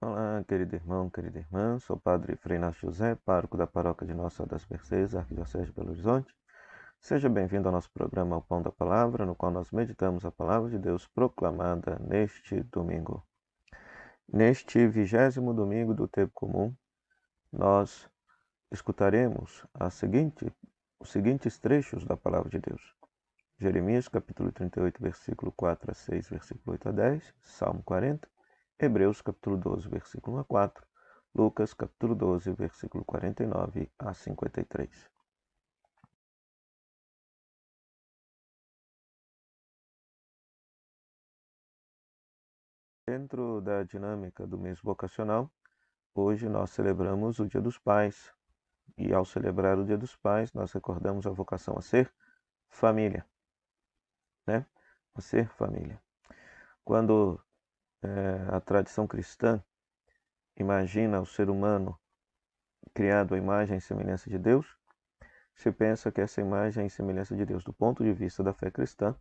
Olá, querido irmão, querida irmã. Sou o Padre Frei Inácio José, pároco da paróquia de Nossa Senhora das Mercês, Arquidiocese de Belo Horizonte. Seja bem-vindo ao nosso programa O Pão da Palavra, no qual nós meditamos a Palavra de Deus proclamada neste domingo. Neste 20º domingo do tempo comum, nós escutaremos os seguintes trechos da Palavra de Deus. Jeremias, capítulo 38, versículo 4 a 6, versículo 8 a 10, Salmo 40, Hebreus, capítulo 12, versículo 1 a 4, Lucas, capítulo 12, versículo 49 a 53. Dentro da dinâmica do mês vocacional, hoje nós celebramos o Dia dos Pais. E ao celebrar o Dia dos Pais, nós recordamos a vocação a ser família, né? A ser família. Quando a tradição cristã imagina o ser humano criado à imagem e semelhança de Deus, se pensa que essa imagem e semelhança de Deus, do ponto de vista da fé cristã,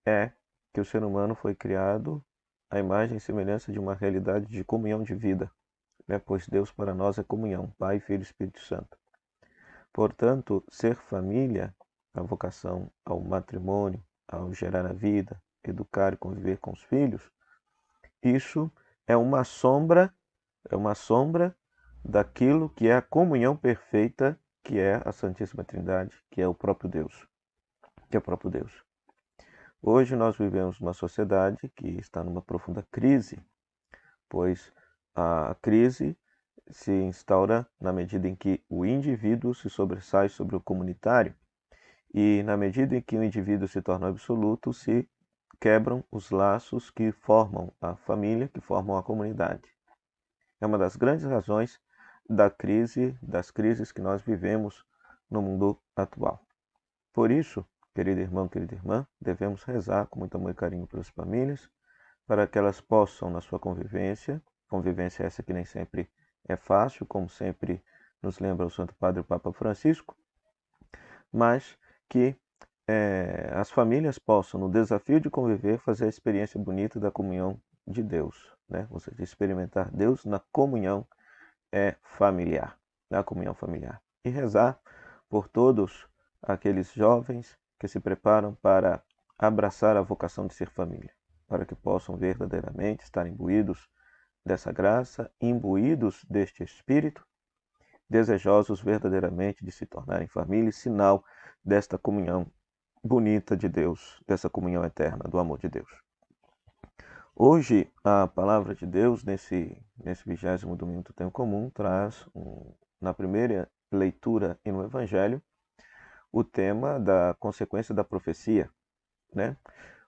é que o ser humano foi criado à imagem e semelhança de uma realidade de comunhão de vida, né? Pois Deus para nós é comunhão, Pai, Filho e Espírito Santo. Portanto, ser família, a vocação ao matrimônio, ao gerar a vida, educar e conviver com os filhos, isso é uma sombra daquilo que é a comunhão perfeita, que é a Santíssima Trindade, que é o próprio Deus, Hoje nós vivemos uma sociedade que está numa profunda crise, pois a crise se instaura na medida em que o indivíduo se sobressai sobre o comunitário e na medida em que o indivíduo se torna absoluto, se quebram os laços que formam a família, que formam a comunidade. É uma das grandes razões das crises que nós vivemos no mundo atual. Por isso, querido irmão, querida irmã, devemos rezar com muito amor e carinho pelas famílias, para que elas possam, na sua convivência essa que nem sempre é fácil, como sempre nos lembra o Santo Padre o Papa Francisco, mas que as famílias possam, no desafio de conviver, fazer a experiência bonita da comunhão de Deus, né? Ou seja, experimentar Deus na comunhão familiar, na comunhão familiar. E rezar por todos aqueles jovens que se preparam para abraçar a vocação de ser família, para que possam verdadeiramente estar imbuídos dessa graça, imbuídos deste Espírito, desejosos verdadeiramente de se tornarem família, sinal desta comunhão bonita de Deus, dessa comunhão eterna do amor de Deus. Hoje, a palavra de Deus, nesse 20º domingo do tempo comum, traz, na primeira leitura e no Evangelho, o tema da consequência da profecia, né?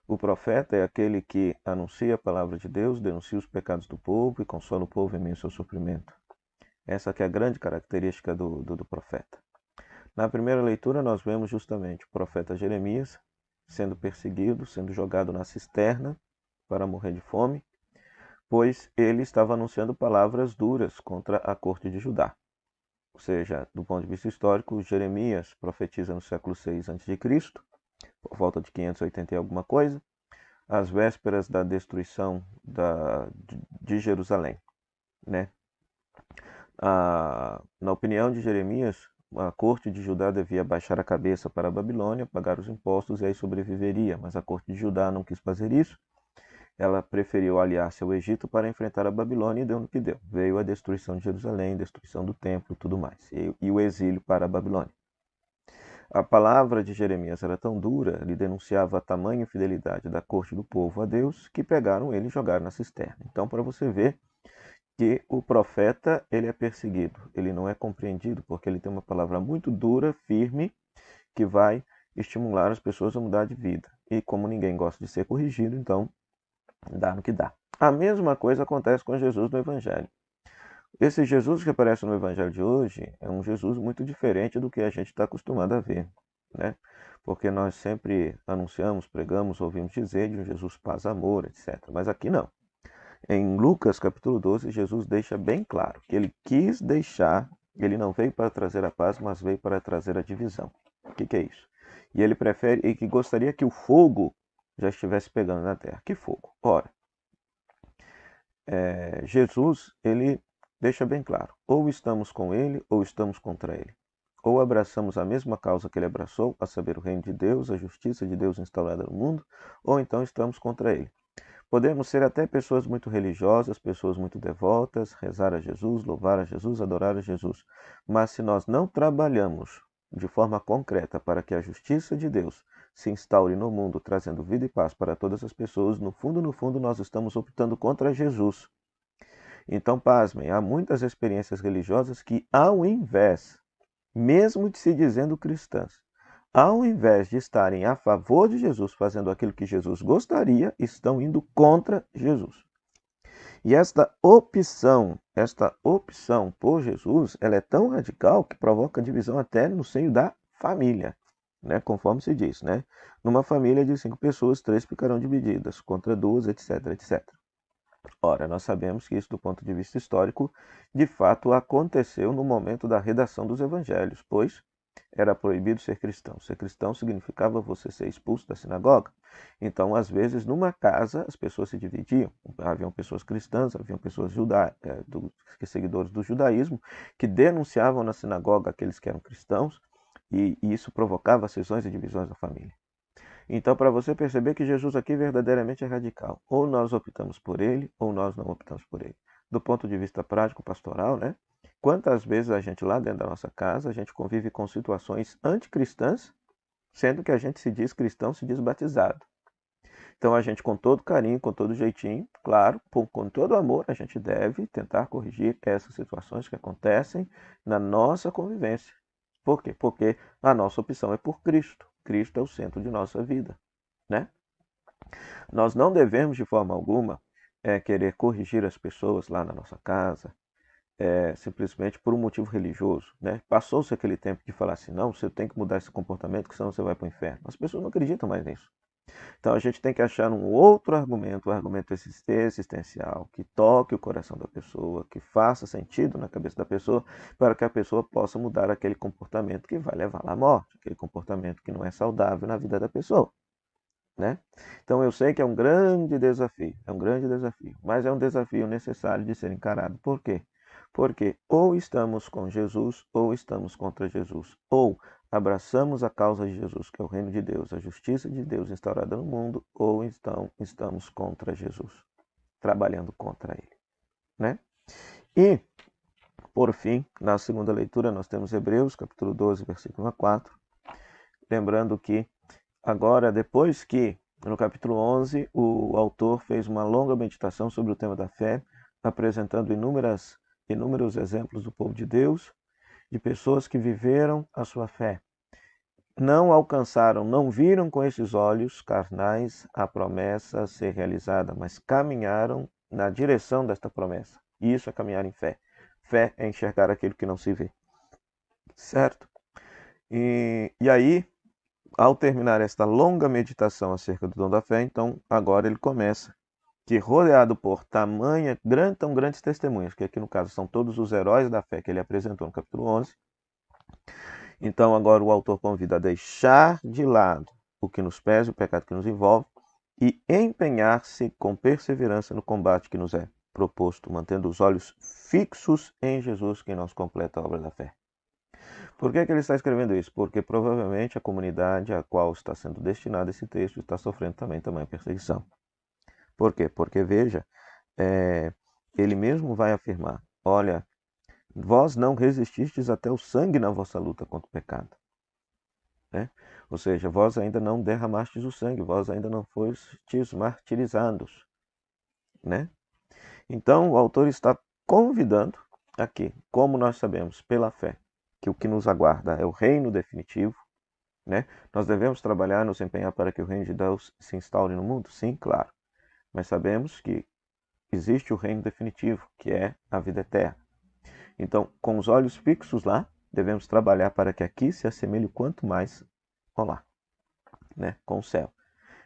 O profeta é aquele que anuncia a palavra de Deus, denuncia os pecados do povo e consola o povo em meio ao seu sofrimento. Essa que é a grande característica do profeta. Na primeira leitura, nós vemos justamente o profeta Jeremias sendo perseguido, sendo jogado na cisterna para morrer de fome, pois ele estava anunciando palavras duras contra a corte de Judá. Ou seja, do ponto de vista histórico, Jeremias profetiza no século 6 a.C., por volta de 580 e alguma coisa, às vésperas da destruição de Jerusalém, né? Na opinião de Jeremias, a corte de Judá devia baixar a cabeça para a Babilônia, pagar os impostos e aí sobreviveria, mas a corte de Judá não quis fazer isso. Ela preferiu aliar-se ao Egito para enfrentar a Babilônia e deu no que deu. Veio a destruição de Jerusalém, destruição do templo e tudo mais, e o exílio para a Babilônia. A palavra de Jeremias era tão dura, ele denunciava a tamanha infidelidade da corte do povo a Deus, que pegaram ele e jogaram na cisterna. Então, para você ver que o profeta ele é perseguido, ele não é compreendido, porque ele tem uma palavra muito dura, firme, que vai estimular as pessoas a mudar de vida. E como ninguém gosta de ser corrigido, então dá no que dá. A mesma coisa acontece com Jesus no Evangelho. Esse Jesus que aparece no Evangelho de hoje é um Jesus muito diferente do que a gente está acostumado a ver, né? Porque nós sempre anunciamos, pregamos, ouvimos dizer de um Jesus paz, amor, etc. Mas aqui não. Em Lucas capítulo 12, Jesus deixa bem claro que ele quis deixar, ele não veio para trazer a paz, mas veio para trazer a divisão. O que é isso? E ele prefere, e que gostaria que o fogo já estivesse pegando na terra. Que fogo? Ora, Jesus, ele deixa bem claro, ou estamos com ele, ou estamos contra ele. Ou abraçamos a mesma causa que ele abraçou, a saber, o reino de Deus, a justiça de Deus instaurada no mundo, ou então estamos contra ele. Podemos ser até pessoas muito religiosas, pessoas muito devotas, rezar a Jesus, louvar a Jesus, adorar a Jesus. Mas se nós não trabalhamos de forma concreta para que a justiça de Deus se instaure no mundo, trazendo vida e paz para todas as pessoas, no fundo, nós estamos optando contra Jesus. Então, pasmem, há muitas experiências religiosas que, ao invés, mesmo de se dizendo cristãs, ao invés de estarem a favor de Jesus, fazendo aquilo que Jesus gostaria, estão indo contra Jesus. E esta opção por Jesus, ela é tão radical que provoca divisão até no seio da família, né? Conforme se diz, né? Numa família de 5 pessoas, 3 ficarão divididas, contra 2, etc, etc. Ora, nós sabemos que isso, do ponto de vista histórico, de fato aconteceu no momento da redação dos evangelhos, pois era proibido ser cristão. Ser cristão significava você ser expulso da sinagoga. Então, às vezes, numa casa, as pessoas se dividiam. Haviam pessoas cristãs, haviam pessoas seguidores do judaísmo, que denunciavam na sinagoga aqueles que eram cristãos, e isso provocava cisões e divisões da família. Então, para você perceber que Jesus aqui verdadeiramente é radical, ou nós optamos por ele, ou nós não optamos por ele. Do ponto de vista prático, pastoral, né? Quantas vezes a gente lá dentro da nossa casa, a gente convive com situações anticristãs, sendo que a gente se diz cristão, se diz batizado. Então a gente, com todo carinho, com todo jeitinho, claro, com todo amor, a gente deve tentar corrigir essas situações que acontecem na nossa convivência. Por quê? Porque a nossa opção é por Cristo. Cristo é o centro de nossa vida, né? Nós não devemos, de forma alguma, querer corrigir as pessoas lá na nossa casa, simplesmente por um motivo religioso, né? Passou-se aquele tempo de falar assim, não, você tem que mudar esse comportamento, que senão você vai para o inferno. As pessoas não acreditam mais nisso. Então a gente tem que achar um outro argumento, um argumento existencial, que toque o coração da pessoa, que faça sentido na cabeça da pessoa, para que a pessoa possa mudar aquele comportamento que vai levá-la à morte, aquele comportamento que não é saudável na vida da pessoa, né? Então eu sei que é um grande desafio, mas é um desafio necessário de ser encarado. Por quê? Porque ou estamos com Jesus ou estamos contra Jesus. Ou abraçamos a causa de Jesus, que é o reino de Deus, a justiça de Deus instaurada no mundo, ou então estamos contra Jesus, trabalhando contra ele, né? E, por fim, na segunda leitura nós temos Hebreus, capítulo 12, versículo 1 a 4, lembrando que agora, depois que no capítulo 11 o autor fez uma longa meditação sobre o tema da fé, apresentando inúmeros exemplos do povo de Deus, de pessoas que viveram a sua fé. Não alcançaram, não viram com esses olhos carnais a promessa ser realizada, mas caminharam na direção desta promessa. E isso é caminhar em fé. Fé é enxergar aquilo que não se vê. Certo? E aí, ao terminar esta longa meditação acerca do dom da fé, então agora ele começa, que rodeado por tão grandes testemunhas, que aqui no caso são todos os heróis da fé que ele apresentou no capítulo 11, então agora o autor convida a deixar de lado o que nos pesa, o pecado que nos envolve, e empenhar-se com perseverança no combate que nos é proposto, mantendo os olhos fixos em Jesus, que nos completa a obra da fé. Por que ele está escrevendo isso? Porque provavelmente a comunidade a qual está sendo destinado esse texto está sofrendo também perseguição. Por quê? Porque, veja, ele mesmo vai afirmar, olha, vós não resististes até o sangue na vossa luta contra o pecado. Né? Ou seja, vós ainda não derramastes o sangue, vós ainda não fostes martirizados. Né? Então, o autor está convidando aqui, como nós sabemos, pela fé, que o que nos aguarda é o reino definitivo, né? Nós devemos trabalhar, nos empenhar para que o reino de Deus se instaure no mundo? Sim, claro. Mas sabemos que existe o reino definitivo, que é a vida eterna. Então, com os olhos fixos lá, devemos trabalhar para que aqui se assemelhe o quanto mais lá, né? Com o céu.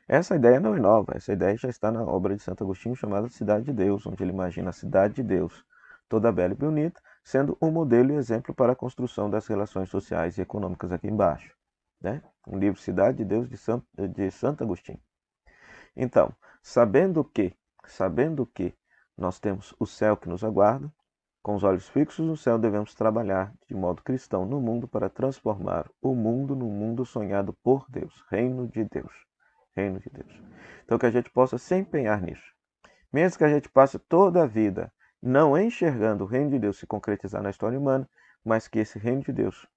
Essa ideia não é nova, essa ideia já está na obra de Santo Agostinho chamada Cidade de Deus, onde ele imagina a cidade de Deus, toda bela e bonita, sendo um modelo e exemplo para a construção das relações sociais e econômicas aqui embaixo. Né? Um livro Cidade de Deus de Santo Agostinho. Então, sabendo que Nós temos o céu que nos aguarda. Com os olhos fixos no céu, devemos trabalhar de modo cristão no mundo para transformar o mundo num mundo sonhado por Deus. Reino de Deus. Reino de Deus. Então, que a gente possa se empenhar nisso. Mesmo que a gente passe toda a vida não enxergando o reino de Deus se concretizar na história humana, mas que esse reino de Deus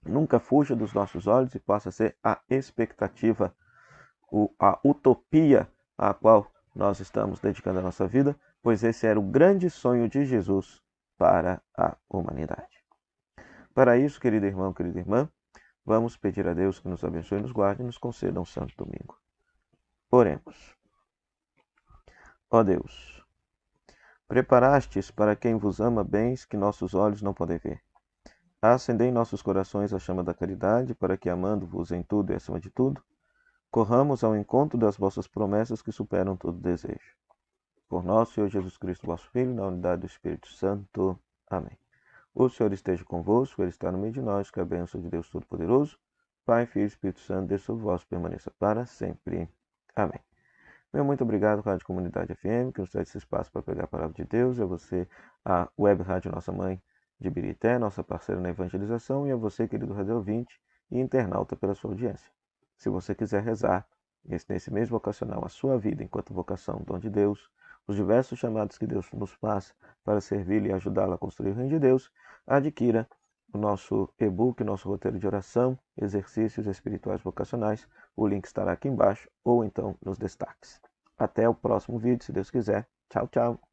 nunca fuja dos nossos olhos e possa ser a expectativa, a utopia à qual nós estamos dedicando a nossa vida, pois esse era o grande sonho de Jesus para a humanidade. Para isso, querido irmão, querida irmã, vamos pedir a Deus que nos abençoe, nos guarde e nos conceda um santo domingo. Oremos. Ó Deus, preparastes para quem vos ama bens que nossos olhos não podem ver. Acendei em nossos corações a chama da caridade, para que, amando-vos em tudo e acima de tudo, corramos ao encontro das vossas promessas que superam todo desejo. Por nosso Senhor Jesus Cristo, vosso Filho, na unidade do Espírito Santo. Amém. O Senhor esteja convosco, Ele está no meio de nós, que a bênção de Deus Todo-Poderoso, Pai, Filho e Espírito Santo, desça sobre vós, permaneça para sempre. Amém. Meu muito obrigado, Rádio Comunidade FM, que nos traz esse espaço para pregar a palavra de Deus, e a você, a Web Rádio Nossa Mãe de Birité, nossa parceira na evangelização, e a você, querido rádio ouvinte e internauta, pela sua audiência. Se você quiser rezar nesse mês vocacional a sua vida enquanto vocação, dom de Deus, os diversos chamados que Deus nos faz para servi-lo e ajudá-lo a construir o reino de Deus, adquira o nosso e-book, nosso roteiro de oração, exercícios espirituais vocacionais. O link estará aqui embaixo ou então nos destaques. Até o próximo vídeo, se Deus quiser. Tchau, tchau.